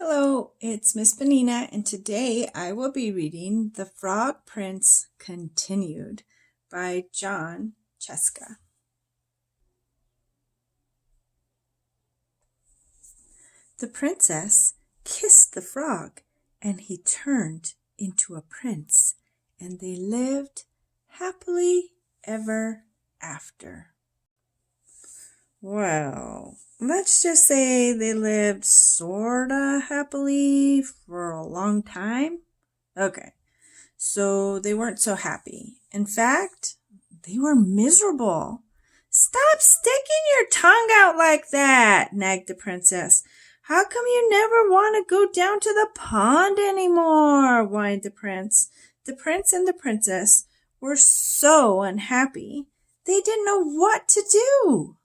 Hello, it's Miss Benigna, and today I will be reading The Frog Prince Continued by Jon Scieszka. The princess kissed the frog, and he turned into a prince, and they lived happily ever after. Well, let's just say they lived sorta happily for a long time. Okay, so they weren't so happy. In fact, they were miserable. Stop sticking your tongue out like that, nagged the princess. How come you never want to go down to the pond anymore? Whined the prince. The prince and the princess were so unhappy, they didn't know what to do.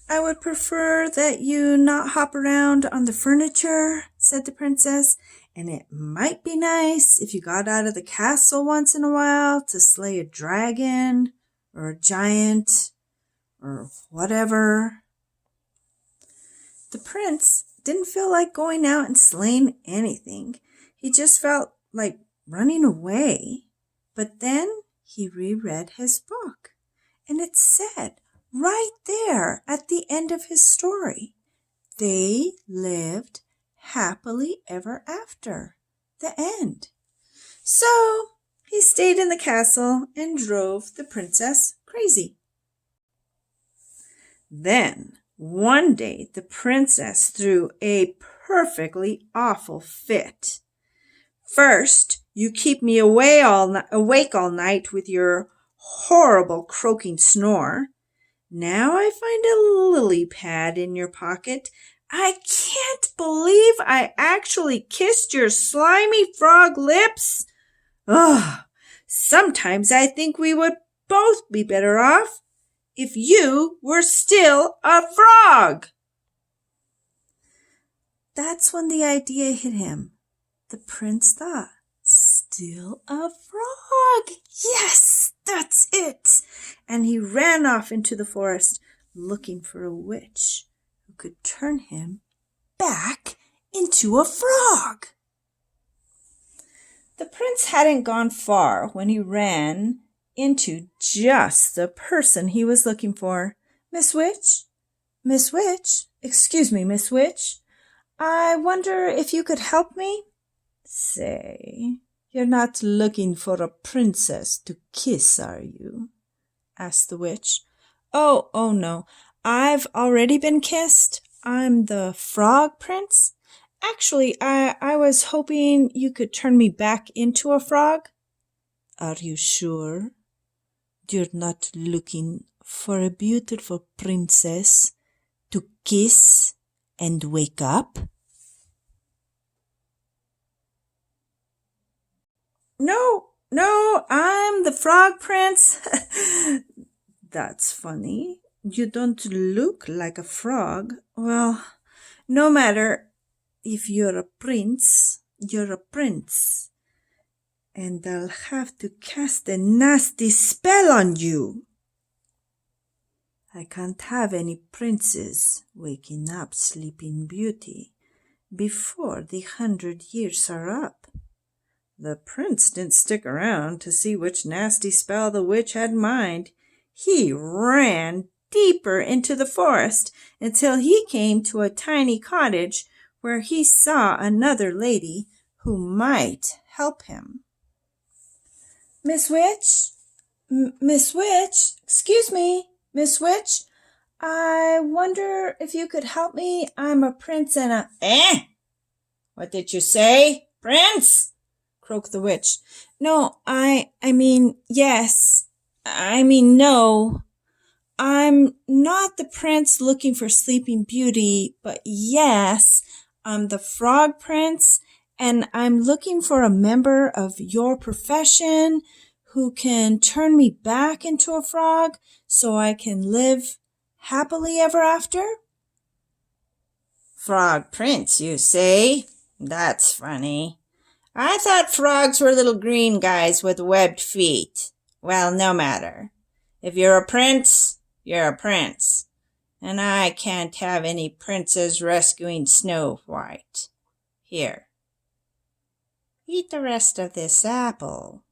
I would prefer that you not hop around on the furniture, said the princess, and it might be nice if you got out of the castle once in a while to slay a dragon or a giant or whatever. The prince didn't feel like going out and slaying anything. He just felt like running away. But then he reread his book, and it said, right there at the end of his story, they lived happily ever after. The end. So he stayed in the castle and drove the princess crazy. Then one day the princess threw a perfectly awful fit. First, you keep me awake all night with your horrible croaking snore. Now I find a lily pad in your pocket. I can't believe I actually kissed your slimy frog lips. Ugh, sometimes I think we would both be better off if you were still a frog. That's when the idea hit him. The prince thought, still a frog. Yes, that's it. And he ran off into the forest looking for a witch who could turn him back into a frog. The prince hadn't gone far when he ran into just the person he was looking for. Miss Witch? Miss Witch? Excuse me, Miss Witch. I wonder if you could help me? Say, you're not looking for a princess to kiss, are you? Asked the witch. Oh, no. I've already been kissed. I'm the frog prince. Actually, I was hoping you could turn me back into a frog. Are you sure? You're not looking for a beautiful princess to kiss and wake up? No, I'm the frog prince. That's funny. You don't look like a frog. Well, no matter. If you're a prince, you're a prince. And I'll have to cast a nasty spell on you. I can't have any princes waking up Sleeping Beauty before the 100 years are up. The prince didn't stick around to see which nasty spell the witch had in mind. He ran deeper into the forest until he came to a tiny cottage where he saw another lady who might help him. Miss Witch? Miss Witch? Excuse me, Miss Witch? I wonder if you could help me. I'm a prince and a... What did you say? Prince? Croaked the witch. No, I mean, yes. I mean, no. I'm not the prince looking for Sleeping Beauty, but yes, I'm the frog prince, and I'm looking for a member of your profession who can turn me back into a frog so I can live happily ever after. Frog prince, you say? That's funny. I thought frogs were little green guys with webbed feet. Well, no matter. If you're a prince, you're a prince. and I can't have any princes rescuing Snow White. Here, eat the rest of this apple."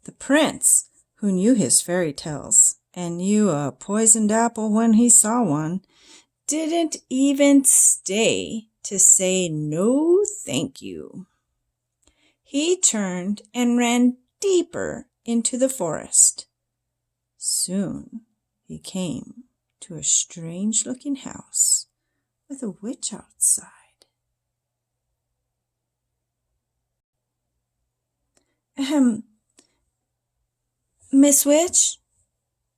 The prince, who knew his fairy tales and knew a poisoned apple when he saw one, didn't even stay to say no thank you. He turned and ran deeper into the forest. Soon he came to a strange-looking house with a witch outside. Miss Witch?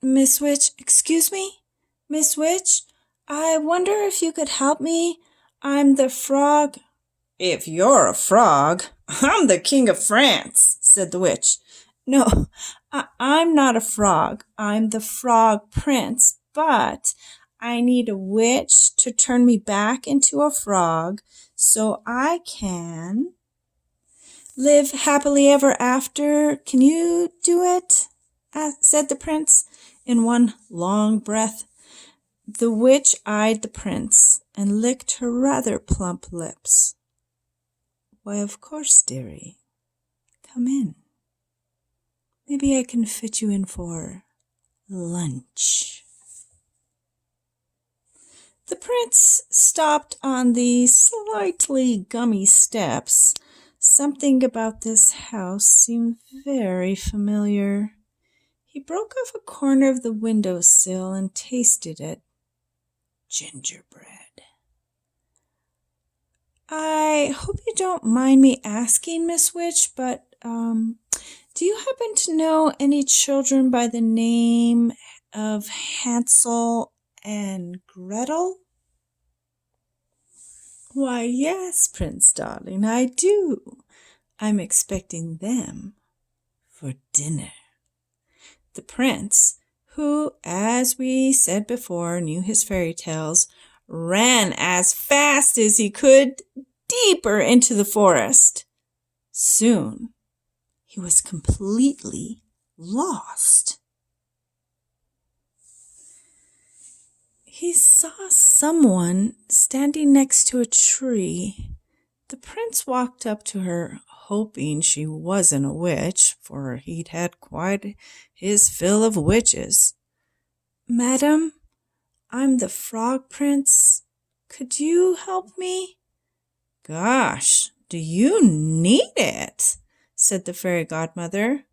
Miss Witch, excuse me? Miss Witch, I wonder if you could help me. I'm the frog." "If you're a frog, I'm the King of France," said the witch. "No, I'm not a frog. I'm the Frog Prince, but I need a witch to turn me back into a frog so I can live happily ever after. Can you do it?" said the prince in one long breath. The witch eyed the prince and licked her rather plump lips. "Why, of course, dearie. Come in. Maybe I can fit you in for lunch." The prince stopped on the slightly gummy steps. Something about this house seemed very familiar. He broke off a corner of the windowsill and tasted it. Gingerbread. "I hope you don't mind me asking, Miss Witch, but do you happen to know any children by the name of Hansel and Gretel?" "Why, yes, Prince darling, I do. I'm expecting them for dinner." The prince, who, as we said before, knew his fairy tales, ran as fast as he could deeper into the forest. Soon he was completely lost. He saw someone standing next to a tree. The prince walked up to her, hoping she wasn't a witch, for he'd had quite his fill of witches. "Madam, I'm the Frog Prince. Could you help me?" "Gosh, do you need it?" said the fairy godmother.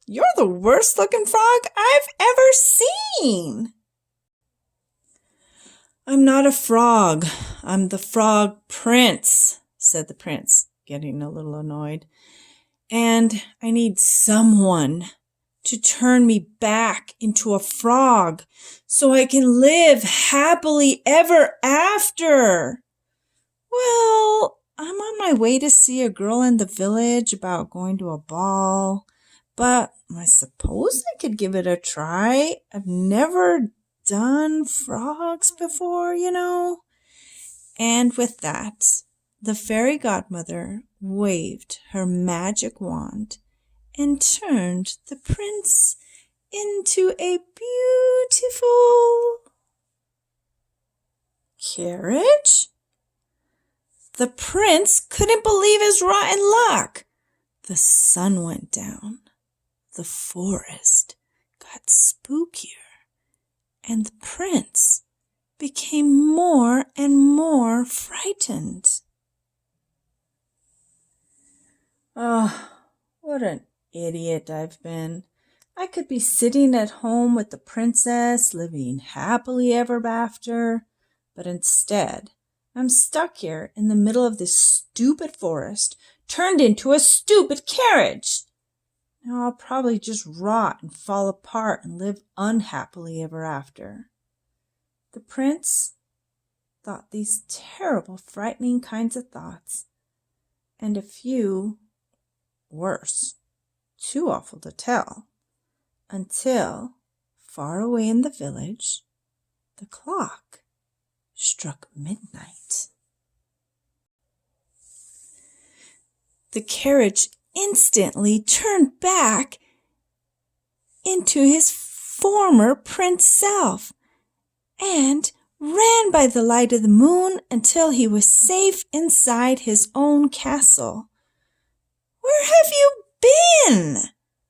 "You're the worst-looking frog I've ever seen." "I'm not a frog. I'm the Frog Prince," said the prince, getting a little annoyed. "And I need someone to turn me back into a frog so I can live happily ever after. Well, I'm on my way to see a girl in the village about going to a ball, but I suppose I could give it a try. I've never done frogs before, you know." And with that, the fairy godmother waved her magic wand and turned the prince into a beautiful carriage. The prince couldn't believe his rotten luck. The sun went down, the forest got spookier, and the prince became more and more frightened. "Oh, what an idiot I've been. I could be sitting at home with the princess, living happily ever after, but instead I'm stuck here in the middle of this stupid forest, turned into a stupid carriage. Now I'll probably just rot and fall apart and live unhappily ever after." The prince thought these terrible, frightening kinds of thoughts, and a few worse, too awful to tell, until, far away in the village, the clock struck midnight. The carriage instantly turned back into his former prince self and ran by the light of the moon until he was safe inside his own castle. "Where have you been?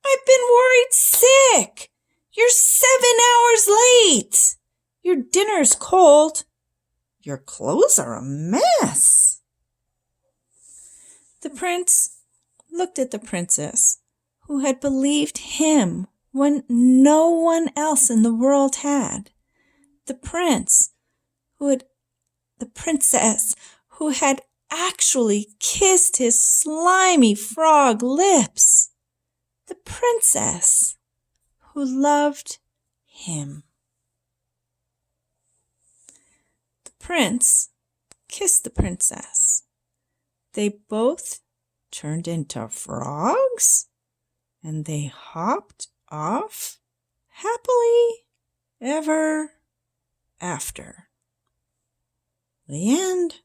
I've been worried sick. You're 7 hours late. Your dinner's cold. Your clothes are a mess." The prince looked at the princess, who had believed him when no one else in the world had. The princess who had actually kissed his slimy frog lips. The princess who loved him. The prince kissed the princess. They both turned into frogs, and they hopped off happily ever after. The end.